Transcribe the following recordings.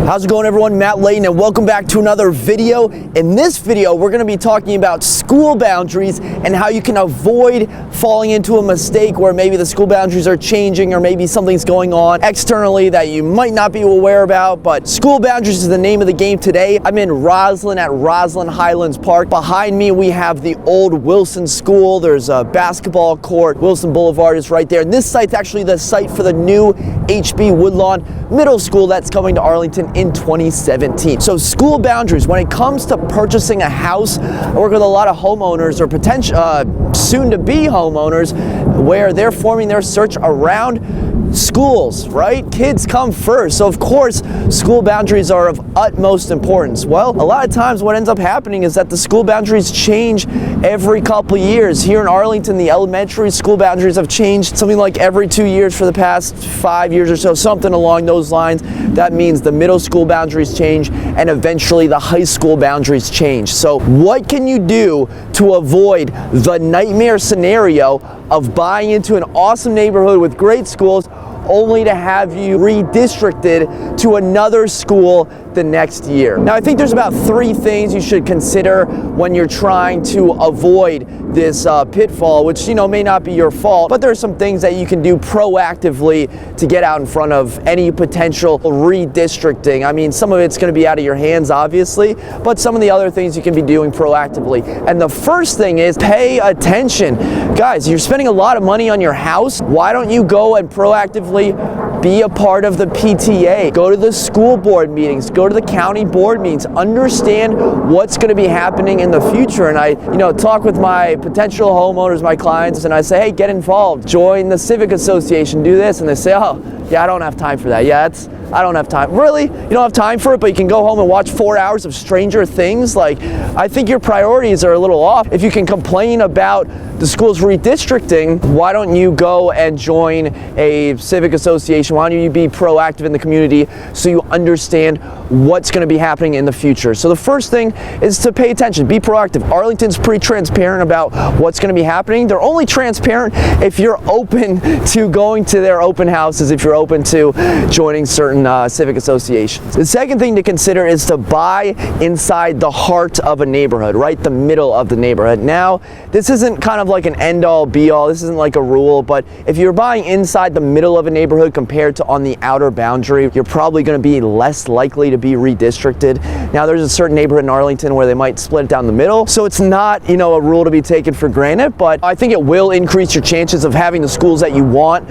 How's it going, everyone? Matt Leighton, and welcome back to another video. In this video, we're going to be talking about school boundaries and how you can avoid falling into a mistake where maybe the school boundaries are changing or maybe something's going on externally that you might not be aware about. But school boundaries is the name of the game today. I'm in Roslyn at Roslyn Highlands Park. Behind me, we have the old Wilson School. There's a basketball court. Wilson Boulevard is right there. And this site's actually the site for the new HB-Woodlawn Middle School that's coming to Arlington in 2017. So school boundaries, when it comes to purchasing a house, I work with a lot of homeowners or potential soon-to-be homeowners where they're forming their search around schools, right? Kids come first. So of course, school boundaries are of utmost importance. Well, a lot of times what ends up happening is that the school boundaries change every couple years. Here in Arlington, the elementary school boundaries have changed something like every 2 years for the past 5 years or so, something along those lines. That means the middle school boundaries change and eventually the high school boundaries change. So what can you do to avoid the nightmare scenario of buying into an awesome neighborhood with great schools only to have you redistricted to another school the next year? Now, I think there's about 3 things you should consider when you're trying to avoid this pitfall, which, may not be your fault, but there are some things that you can do proactively to get out in front of any potential redistricting. I mean, some of it's going to be out of your hands, obviously, but some of the other things you can be doing proactively. And the first thing is pay attention. Guys, you're spending a lot of money on your house. Why don't you go and proactively be a part of the PTA, go to the school board meetings, go to the county board meetings, understand what's going to be happening in the future. And I, talk with my potential homeowners, my clients, and I say, hey, get involved, join the civic association, do this. And they say, oh, yeah, I don't have time for that. Yeah, I don't have time. Really? You don't have time for it, but you can go home and watch 4 hours of Stranger Things? Like, I think your priorities are a little off. If you can complain about the school's redistricting, why don't you go and join a civic association? Why don't you be proactive in the community so you understand what's going to be happening in the future? So the first thing is to pay attention, be proactive. Arlington's pretty transparent about what's going to be happening. They're only transparent if you're open to going to their open houses, if you're open to joining certain civic associations. The second thing to consider is to buy inside the heart of a neighborhood, right? The middle of the neighborhood. Now, this isn't kind of like an end-all be-all. This isn't like a rule, but if you're buying inside the middle of a neighborhood compared to on the outer boundary, you're probably going to be less likely to be redistricted. Now, there's a certain neighborhood in Arlington where they might split it down the middle, so it's not, a rule to be taken for granted, but I think it will increase your chances of having the schools that you want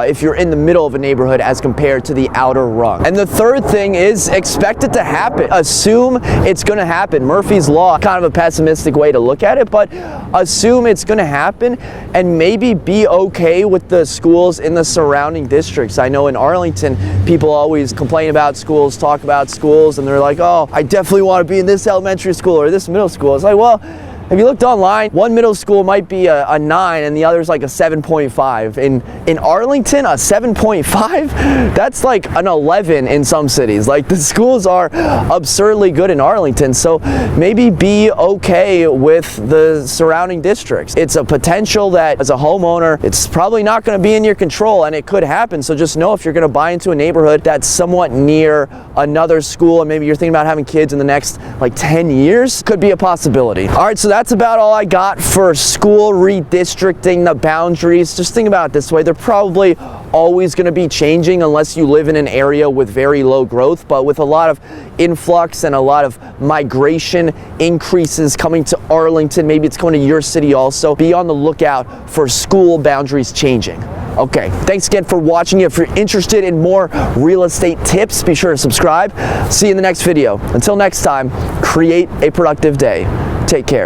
if you're in the middle of a neighborhood as compared to the outer rung. And the third thing is expect it to happen. Assume it's going to happen. Murphy's Law, kind of a pessimistic way to look at it, but assume it's going to happen and maybe be okay with the schools in the surrounding districts. I know in Arlington, people always complain about schools, talk about schools, and they're like, oh, I definitely want to be in this elementary school or this middle school. It's like, well, if you looked online, one middle school might be a 9 and the other's like a 7.5. In Arlington, a 7.5? That's like an 11 in some cities. Like, the schools are absurdly good in Arlington, so maybe be okay with the surrounding districts. It's a potential that as a homeowner, it's probably not going to be in your control and it could happen. So just know if you're going to buy into a neighborhood that's somewhat near another school and maybe you're thinking about having kids in the next like 10 years, could be a possibility. All right, so that's about all I got for school redistricting, the boundaries. Just think about it this way. They're probably always going to be changing unless you live in an area with very low growth, but with a lot of influx and a lot of migration increases coming to Arlington, maybe it's coming to your city also, be on the lookout for school boundaries changing. Okay, thanks again for watching. If you're interested in more real estate tips, be sure to subscribe. See you in the next video. Until next time, create a productive day. Take care.